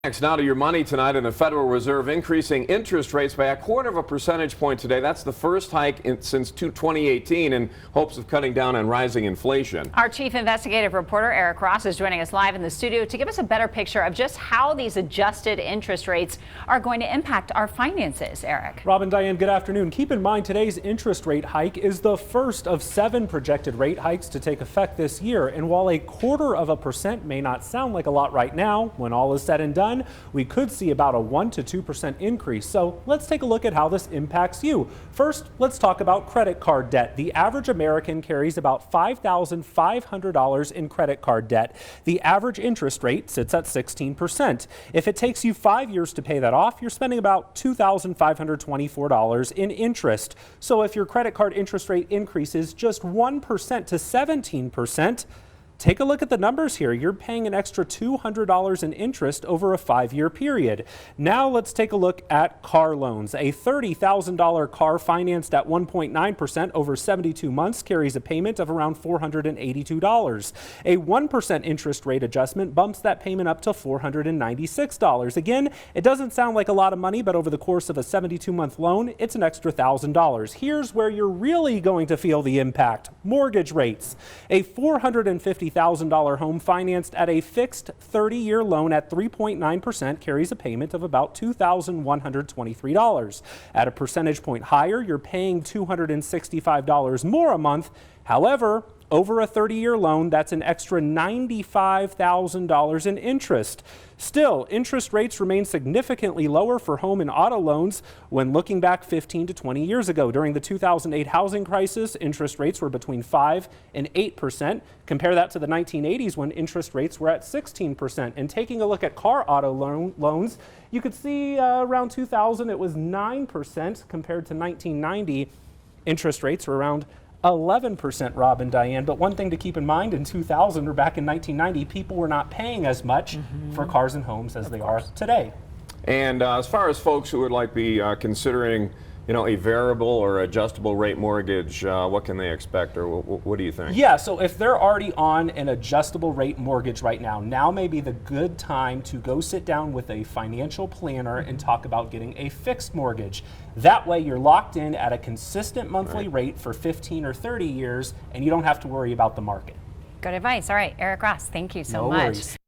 Next, now to your money tonight, and the Federal Reserve increasing interest rates by 1/4 percentage point today. That's the first hike since 2018 in hopes of cutting down on rising inflation. Our chief investigative reporter, Eric Ross, is joining us live in the studio to give us a better picture of just how these adjusted interest rates are going to impact our finances. Eric. Rob and Diane, good afternoon. Keep in mind today's interest rate hike is the first of 7 projected rate hikes to take effect this year. And while 1/4% may not sound like a lot right now, when all is said and done, we could see about a 1 to 2% increase. So let's take a look at how this impacts you. First, let's talk about credit card debt. The average American carries about $5,500 in credit card debt. The average interest rate sits at 16%. If it takes you 5 years to pay that off, you're spending about $2,524 in interest. So if your credit card interest rate increases just 1% to 17%, take a look at the numbers here. You're paying an extra $200 in interest over a 5-year period. Now let's take a look at car loans. A $30,000 car financed at 1.9% over 72 months carries a payment of around $482. A 1% interest rate adjustment bumps that payment up to $496. Again, it doesn't sound like a lot of money, but over the course of a 72-month loan, it's an extra $1,000. Here's where you're really going to feel the impact. Mortgage rates. A $450,000 home financed at a fixed 30-year loan at 3.9% carries a payment of about $2,123. At a percentage point higher, you're paying $265 more a month. However, over a 30-year loan, that's an extra $95,000 in interest. Still, interest rates remain significantly lower for home and auto loans when looking back 15 to 20 years ago. During the 2008 housing crisis, interest rates were between 5 and 8%. Compare that to the 1980s when interest rates were at 16%. And taking a look at car auto loans, you could see around 2000 it was 9% compared to 1990. Interest rates were around 11%, Rob and Diane. But one thing to keep in mind, in 2000 or back in 1990, people were not paying as much for cars and homes as they are today. And as far as folks who would be considering, a variable or adjustable rate mortgage, what can they expect, or what do you think? Yeah, so if they're already on an adjustable rate mortgage right now may be the good time to go sit down with a financial planner and talk about getting a fixed mortgage. That way you're locked in at a consistent monthly rate for 15 or 30 years, and you don't have to worry about the market. Good advice. All right, Eric Ross, thank you so much. Worries.